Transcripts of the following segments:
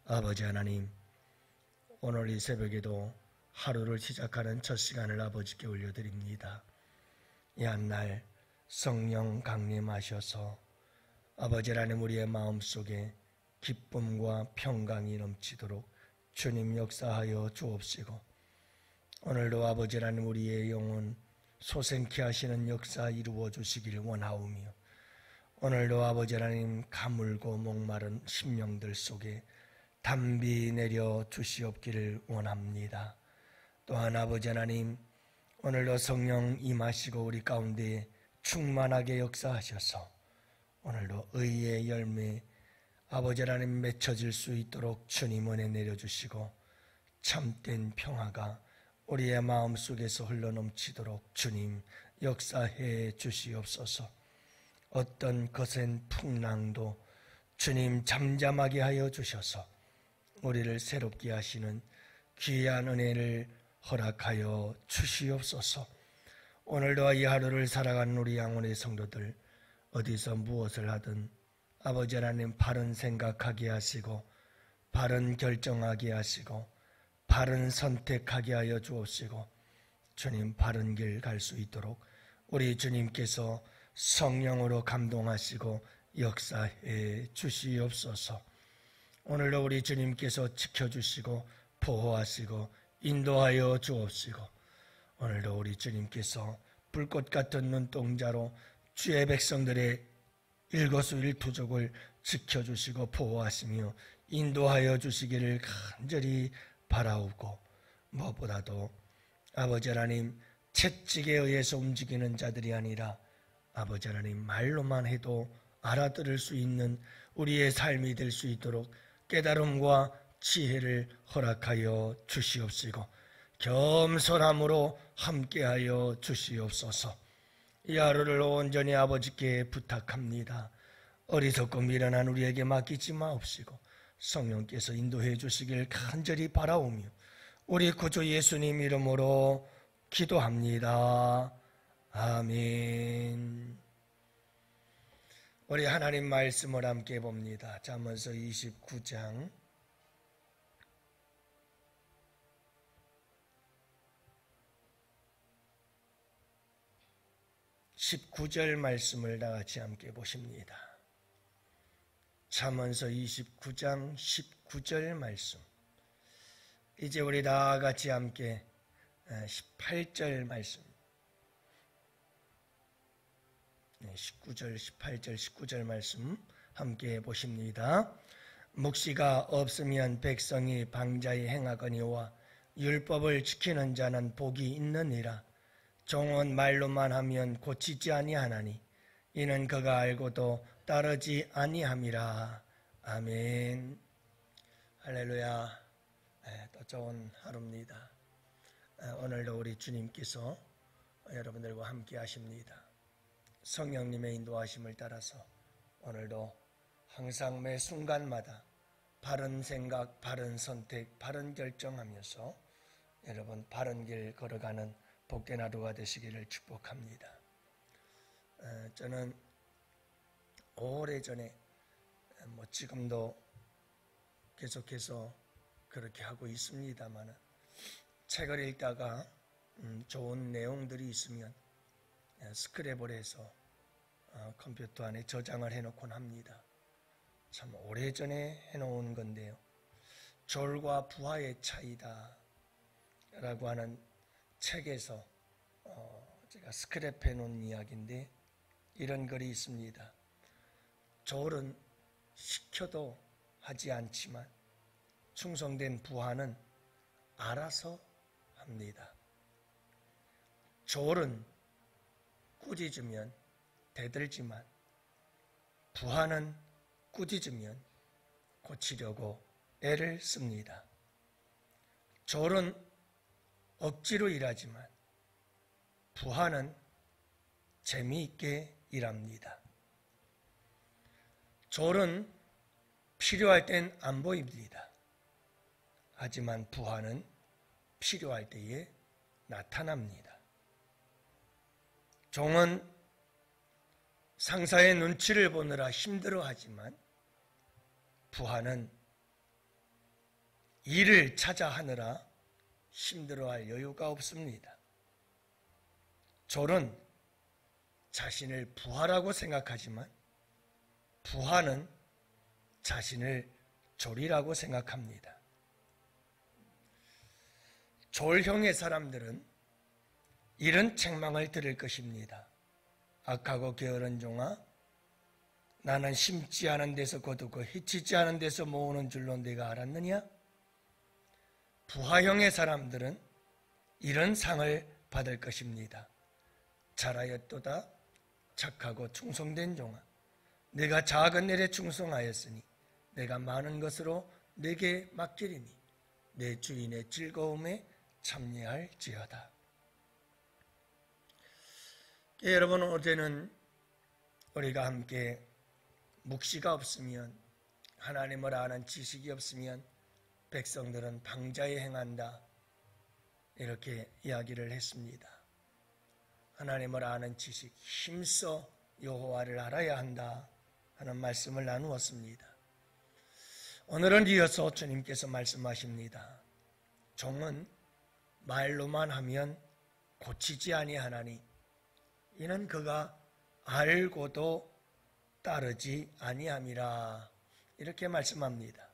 아버지 하나님, 오늘 이 새벽에도 하루를 시작하는 첫 시간을 아버지께 올려드립니다. 이 한날 성령 강림하셔서 아버지 하나님 우리의 마음속에 기쁨과 평강이 넘치도록 주님 역사하여 주옵시고, 오늘도 아버지 하나님 우리의 영혼 소생케 하시는 역사 이루어 주시길 원하오며, 오늘도 아버지 하나님 가물고 목마른 심령들 속에 담비 내려 주시옵기를 원합니다. 또한 아버지 하나님, 오늘도 성령 임하시고 우리 가운데 충만하게 역사하셔서 오늘도 의의 열매 아버지 하나님 맺혀질 수 있도록 주님 은혜 내려주시고, 참된 평화가 우리의 마음속에서 흘러넘치도록 주님 역사해 주시옵소서. 어떤 거센 풍랑도 주님 잠잠하게 하여 주셔서 우리를 새롭게 하시는 귀한 은혜를 허락하여 주시옵소서. 오늘도 이 하루를 살아가는 우리 양원의 성도들, 어디서 무엇을 하든 아버지 하나님 바른 생각하게 하시고 바른 결정하게 하시고 바른 선택하게 하여 주옵시고, 주님 바른 길 갈 수 있도록 우리 주님께서 성령으로 감동하시고 역사해 주시옵소서. 오늘도 우리 주님께서 지켜주시고 보호하시고 인도하여 주옵시고, 오늘도 우리 주님께서 불꽃 같은 눈동자로 주의 백성들의 일거수일투족을 지켜주시고 보호하시며 인도하여 주시기를 간절히 바라오고, 무엇보다도 아버지 하나님 채찍에 의해서 움직이는 자들이 아니라 아버지 하나님 말로만 해도 알아들을 수 있는 우리의 삶이 될 수 있도록 깨달음과 지혜를 허락하여 주시옵시고, 겸손함으로 함께하여 주시옵소서. 이 하루를 온전히 아버지께 부탁합니다. 어리석고 미련한 우리에게 맡기지 마옵시고 성령께서 인도해 주시길 간절히 바라오며 우리 구주 예수님 이름으로 기도합니다. 아멘. 우리 하나님 말씀을 함께 봅니다. 잠언서 29장 19절 말씀을 다 같이 함께 보십니다. 잠언서 29장 19절 말씀. 이제 우리 다 같이 함께 18절 말씀, 19절, 18절, 19절 말씀 함께 보십니다. 묵시가 없으면 백성이 방자히 행하거니와 율법을 지키는 자는 복이 있느니라. 종은 말로만 하면 고치지 아니하나니 이는 그가 알고도 따르지 아니함이라. 아멘. 할렐루야. 또 좋은 하루입니다. 오늘도 우리 주님께서 여러분들과 함께 하십니다. 성령님의 인도하심을 따라서 오늘도 항상 매 순간마다 바른 생각, 바른 선택, 바른 결정하면서 여러분 바른 길 걸어가는 복된 하루가 되시기를 축복합니다. 저는 오래전에 지금도 계속해서 그렇게 하고 있습니다만, 책을 읽다가 좋은 내용들이 있으면 스크랩을 해서 컴퓨터 안에 저장을 해놓곤 합니다. 참 오래전에 해놓은 건데요. 졸과 부하의 차이다 라고 하는 책에서 제가 스크랩 해놓은 이야기인데, 이런 글이 있습니다. 졸은 시켜도 하지 않지만 충성된 부하는 알아서 합니다. 졸은 꾸짖으면 대들지만 부하는 꾸짖으면 고치려고 애를 씁니다. 졸은 억지로 일하지만 부하는 재미있게 일합니다. 졸은 필요할 땐 안 보입니다. 하지만 부하는 필요할 때에 나타납니다. 종은 상사의 눈치를 보느라 힘들어하지만 부하는 일을 찾아 하느라 힘들어할 여유가 없습니다. 졸은 자신을 부하라고 생각하지만 부하는 자신을 졸이라고 생각합니다. 졸형의 사람들은 이런 책망을 들을 것입니다. 악하고 게으른 종아, 나는 심지 않은 데서 거두고 해치지 않은 데서 모으는 줄로 네가 알았느냐? 부하형의 사람들은 이런 상을 받을 것입니다. 잘하였도다 착하고 충성된 종아, 내가 작은 일에 충성하였으니 내가 많은 것으로 내게 맡기리니 내 주인의 즐거움에 참여할지어다. 여러분, 어제는 우리가 함께 묵시가 없으면, 하나님을 아는 지식이 없으면 백성들은 방자에 행한다, 이렇게 이야기를 했습니다. 하나님을 아는 지식, 힘써 여호와를 알아야 한다 하는 말씀을 나누었습니다. 오늘은 이어서 주님께서 말씀하십니다. 종은 말로만 하면 고치지 아니하나니 이는 그가 알고도 따르지 아니함이라, 이렇게 말씀합니다.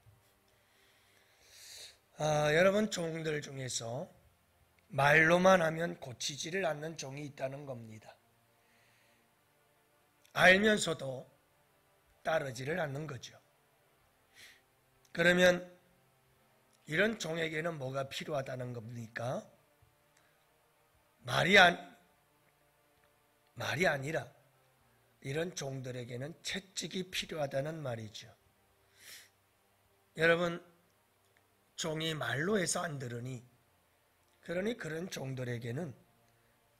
여러분, 종들 중에서 말로만 하면 고치지를 않는 종이 있다는 겁니다. 알면서도 따르지를 않는 거죠. 그러면 이런 종에게는 뭐가 필요하다는 겁니까? 말이 아니라 이런 종들에게는 채찍이 필요하다는 말이죠. 여러분, 종이 말로 해서 안 들으니, 그러니 그런 종들에게는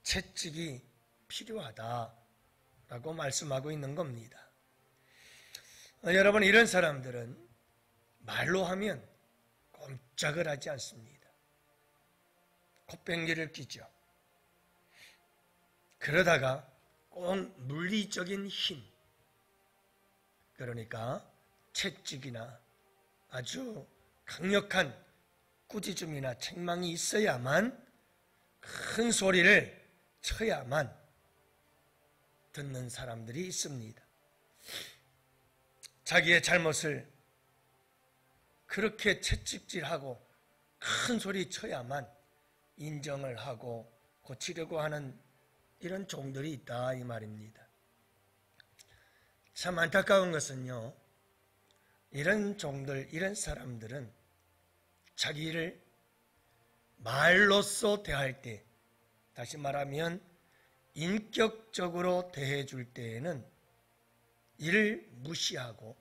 채찍이 필요하다라고 말씀하고 있는 겁니다. 여러분, 이런 사람들은 말로 하면 꼼짝을 하지 않습니다. 콧병기를 뀌죠. 그러다가 꼭 물리적인 힘, 그러니까 채찍이나 아주 강력한 꾸짖음이나 책망이 있어야만, 큰 소리를 쳐야만 듣는 사람들이 있습니다. 자기의 잘못을 그렇게 채찍질하고 큰 소리 쳐야만 인정을 하고 고치려고 하는 이런 종들이 있다, 이 말입니다. 참 안타까운 것은요, 이런 종들, 이런 사람들은 자기를 말로써 대할 때, 다시 말하면 인격적으로 대해줄 때에는 이를 무시하고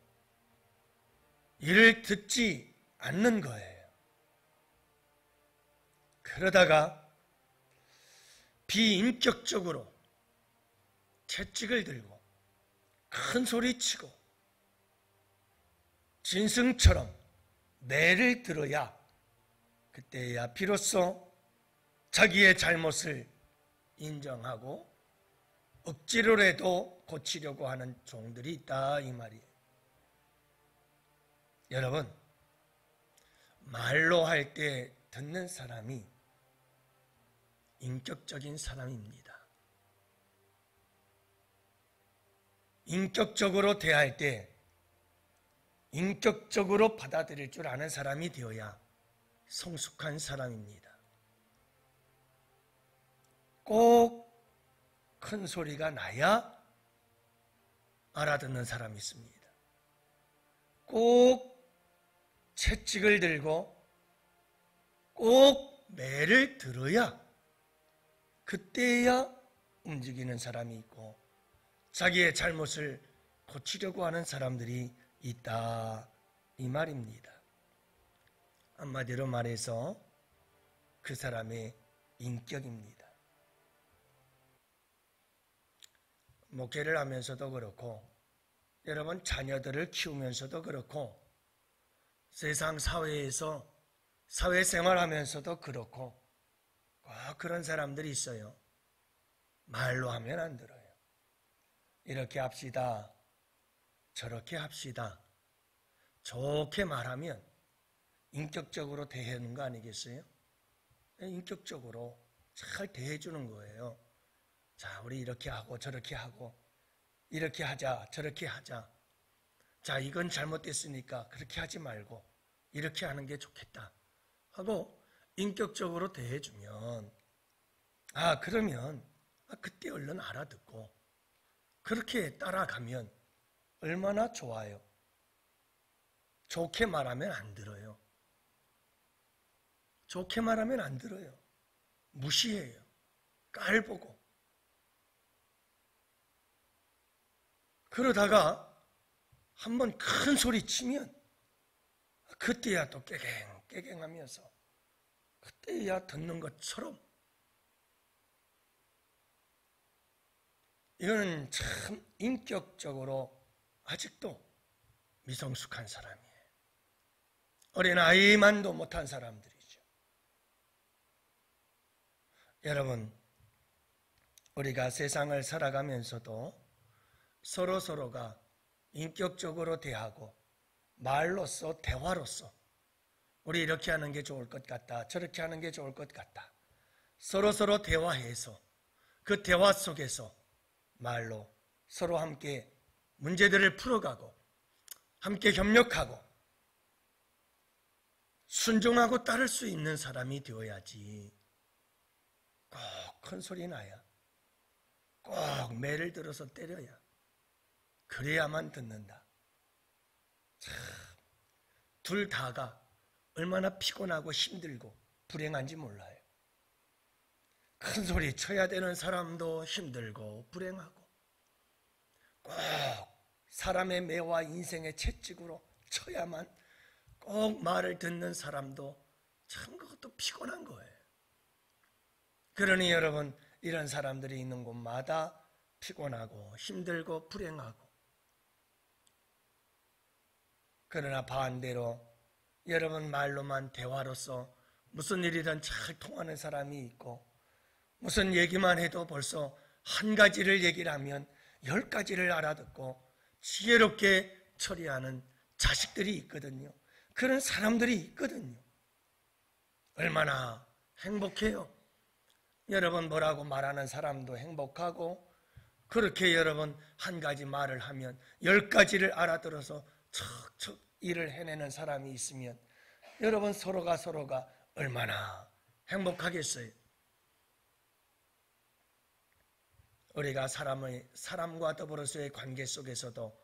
이를 듣지 않는 거예요. 그러다가 비인격적으로 채찍을 들고 큰 소리치고 진승처럼 매를 들어야, 그때야 비로소 자기의 잘못을 인정하고 억지로라도 고치려고 하는 종들이 있다, 이 말이에요. 여러분, 말로 할 때 듣는 사람이 인격적인 사람입니다. 인격적으로 대할 때 인격적으로 받아들일 줄 아는 사람이 되어야 성숙한 사람입니다. 꼭 큰 소리가 나야 알아듣는 사람이 있습니다. 꼭 채찍을 들고 꼭 매를 들어야, 그때야 움직이는 사람이 있고 자기의 잘못을 고치려고 하는 사람들이 있다, 이 말입니다. 한마디로 말해서 그 사람의 인격입니다. 목회를 하면서도 그렇고, 여러분 자녀들을 키우면서도 그렇고, 세상 사회에서 사회생활하면서도 그렇고, 그런 사람들이 있어요. 말로 하면 안 들어요. 이렇게 합시다, 저렇게 합시다, 좋게 말하면 인격적으로 대하는 거 아니겠어요? 인격적으로 잘 대해주는 거예요. 자, 우리 이렇게 하고 저렇게 하고 이렇게 하자 저렇게 하자. 자, 이건 잘못됐으니까 그렇게 하지 말고 이렇게 하는 게 좋겠다 하고 인격적으로 대해주면 그러면 그때 얼른 알아듣고 그렇게 따라가면 얼마나 좋아요. 좋게 말하면 안 들어요. 좋게 말하면 안 들어요. 무시해요. 깔보고. 그러다가 한번 큰 소리 치면 그때야 또 깨갱하면서 그때야 듣는 것처럼. 이거는 참 인격적으로 아직도 미성숙한 사람이에요. 어린아이만도 못한 사람들이죠. 여러분, 우리가 세상을 살아가면서도 서로서로가 인격적으로 대하고 말로써 대화로써 우리 이렇게 하는 게 좋을 것 같다. 저렇게 하는 게 좋을 것 같다. 서로서로 대화해서 그 대화 속에서 말로 서로 함께 문제들을 풀어가고 함께 협력하고 순종하고 따를 수 있는 사람이 되어야지. 꼭 큰 소리 나야, 꼭 매를 들어서 때려야, 그래야만 듣는다. 참, 둘 다가 얼마나 피곤하고 힘들고 불행한지 몰라요. 큰 소리 쳐야 되는 사람도 힘들고 불행하고, 꼭 사람의 매와 인생의 채찍으로 쳐야만 꼭 말을 듣는 사람도 참 그것도 피곤한 거예요. 그러니 여러분, 이런 사람들이 있는 곳마다 피곤하고 힘들고 불행하고, 그러나 반대로 여러분 말로만 대화로서 무슨 일이든 잘 통하는 사람이 있고, 무슨 얘기만 해도 벌써 한 가지를 얘기를 하면 10가지를 알아듣고 지혜롭게 처리하는 자식들이 있거든요. 그런 사람들이 있거든요. 얼마나 행복해요. 여러분 뭐라고 말하는 사람도 행복하고, 그렇게 여러분 한 가지 말을 하면 10가지를 알아들어서 척척 일을 해내는 사람이 있으면 여러분 서로가 얼마나 행복하겠어요. 우리가 사람과 더불어서의 관계 속에서도,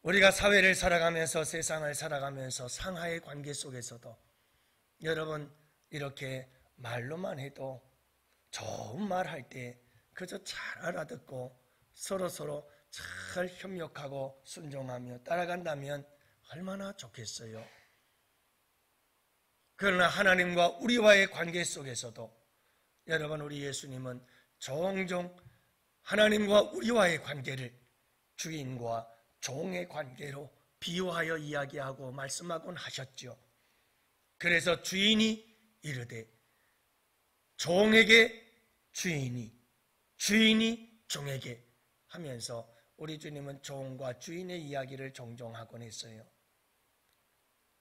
우리가 사회를 살아가면서 세상을 살아가면서 상하의 관계 속에서도 여러분 이렇게 말로만 해도 좋은 말 할 때 그저 잘 알아듣고 서로서로 잘 협력하고 순종하며 따라간다면 얼마나 좋겠어요. 그러나 하나님과 우리와의 관계 속에서도 여러분, 우리 예수님은 종종 하나님과 우리와의 관계를 주인과 종의 관계로 비유하여 이야기하고 말씀하곤 하셨죠. 그래서 주인이 이르되 종에게 주인이, 주인이 종에게 하면서 우리 주님은 종과 주인의 이야기를 종종 하곤 했어요.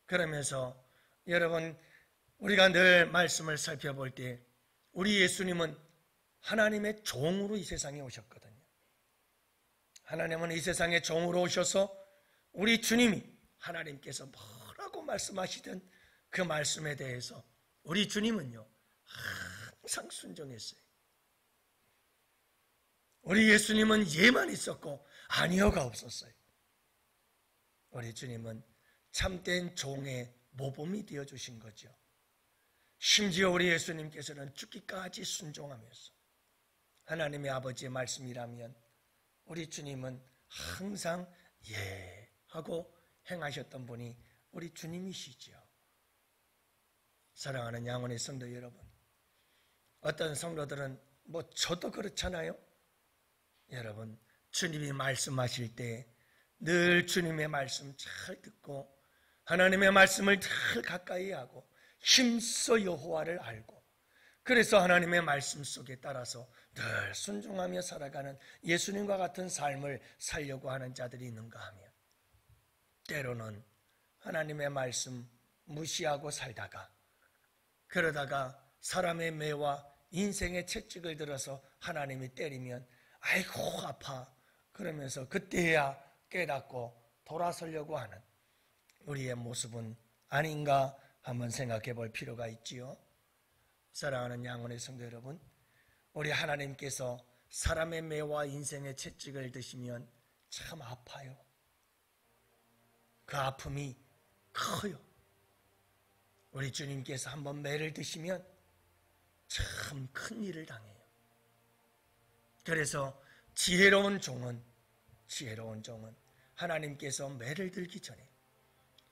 그러면서 여러분, 우리가 늘 말씀을 살펴볼 때 우리 예수님은 하나님의 종으로 이 세상에 오셨거든요. 하나님은 이 세상에 종으로 오셔서 우리 주님이 하나님께서 뭐라고 말씀하시든 그 말씀에 대해서 우리 주님은요 항상 순종했어요. 우리 예수님은 예만 있었고 아니요가 없었어요. 우리 주님은 참된 종의 모범이 되어주신 거죠. 심지어 우리 예수님께서는 죽기까지 순종하면서 하나님의 아버지의 말씀이라면 우리 주님은 항상 예 하고 행하셨던 분이 우리 주님이시죠. 사랑하는 양원의 성도 여러분, 어떤 성도들은 저도 그렇잖아요. 여러분, 주님이 말씀하실 때 늘 주님의 말씀 잘 듣고 하나님의 말씀을 늘 가까이 하고 힘써 여호와를 알고, 그래서 하나님의 말씀 속에 따라서 늘 순종하며 살아가는 예수님과 같은 삶을 살려고 하는 자들이 있는가 하면, 때로는 하나님의 말씀 무시하고 살다가 그러다가 사람의 매와 인생의 채찍을 들어서 하나님이 때리면 아이고 아파 그러면서 그때야 깨닫고 돌아서려고 하는 우리의 모습은 아닌가 한번 생각해 볼 필요가 있지요. 사랑하는 양원의 성도 여러분, 우리 하나님께서 사람의 매와 인생의 채찍을 드시면 참 아파요. 그 아픔이 커요. 우리 주님께서 한번 매를 드시면 참 큰 일을 당해요. 그래서 지혜로운 종은 하나님께서 매를 들기 전에,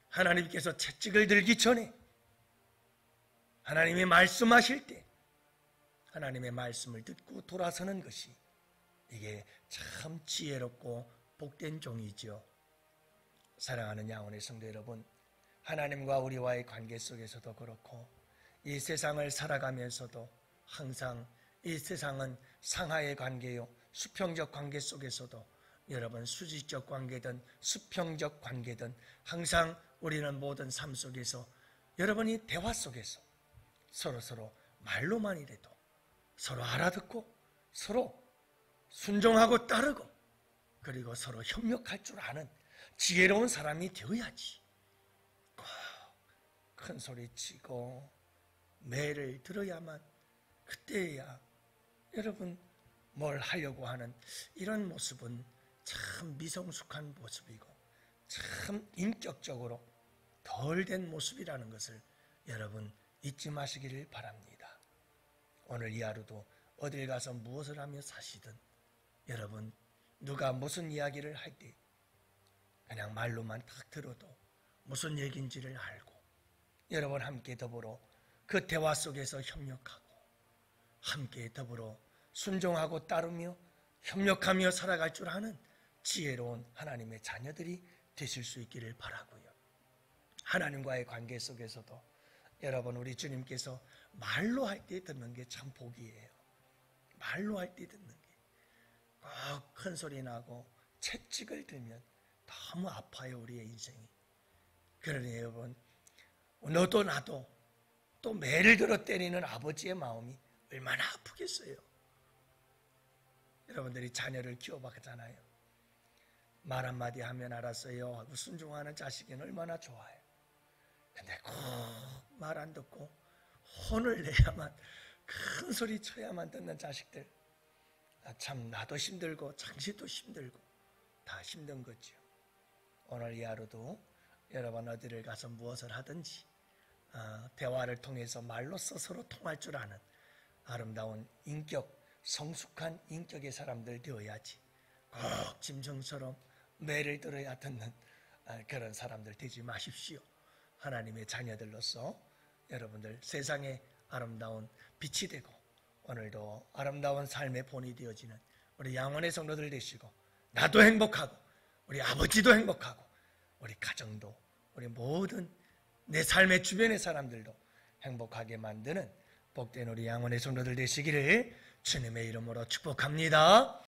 하나님께서 채찍을 들기 전에, 하나님이 말씀하실 때 하나님의 말씀을 듣고 돌아서는 것이 이게 참 지혜롭고 복된 종이죠. 사랑하는 양원의 성도 여러분, 하나님과 우리와의 관계 속에서도 그렇고 이 세상을 살아가면서도 항상 이 세상은 상하의 관계요, 수평적 관계 속에서도 여러분 수직적 관계든 수평적 관계든 항상 우리는 모든 삶 속에서 여러분이 대화 속에서 서로 말로만이라도 서로 알아듣고 서로 순종하고 따르고 그리고 서로 협력할 줄 아는 지혜로운 사람이 되어야지. 큰 소리치고 매를 들어야만 그때야 여러분 뭘 하려고 하는 이런 모습은 참 미성숙한 모습이고 참 인격적으로 덜 된 모습이라는 것을 여러분 잊지 마시기를 바랍니다. 오늘 이 하루도 어딜 가서 무엇을 하며 사시든 여러분 누가 무슨 이야기를 할 때 그냥 말로만 딱 들어도 무슨 얘기인지를 알고 여러분 함께 더불어 그 대화 속에서 협력하고 함께 더불어 순종하고 따르며 협력하며 살아갈 줄 아는 지혜로운 하나님의 자녀들이 되실 수 있기를 바라고요. 하나님과의 관계 속에서도 여러분 우리 주님께서 말로 할 때 듣는 게 참 복이에요. 말로 할 때 듣는 게 꼭 큰 소리 나고 채찍을 들면 너무 아파요. 우리의 인생이. 그러니 여러분 너도 나도 또 매를 들어 때리는 아버지의 마음이 얼마나 아프겠어요. 여러분들이 자녀를 키워봤잖아요. 말 한마디 하면 알았어요 하고 순종하는 자식은 얼마나 좋아요. 근데 꼭 말 안 듣고 혼을 내야만 큰 소리 쳐야만 듣는 자식들, 참 나도 힘들고 장시도 힘들고 다 힘든 거죠. 오늘 이 하루도 여러분 어디를 가서 무엇을 하든지 대화를 통해서 말로써 서로 통할 줄 아는 아름다운 인격, 성숙한 인격의 사람들 되어야지 꼭 짐승처럼 매를 들어야 듣는 그런 사람들 되지 마십시오. 하나님의 자녀들로서 여러분들 세상에 아름다운 빛이 되고 오늘도 아름다운 삶의 본이 되어지는 우리 양원의 성도들 되시고 나도 행복하고 우리 아버지도 행복하고 우리 가정도 우리 모든 내 삶의 주변의 사람들도 행복하게 만드는 복된 우리 양원의 성도들 되시기를 주님의 이름으로 축복합니다.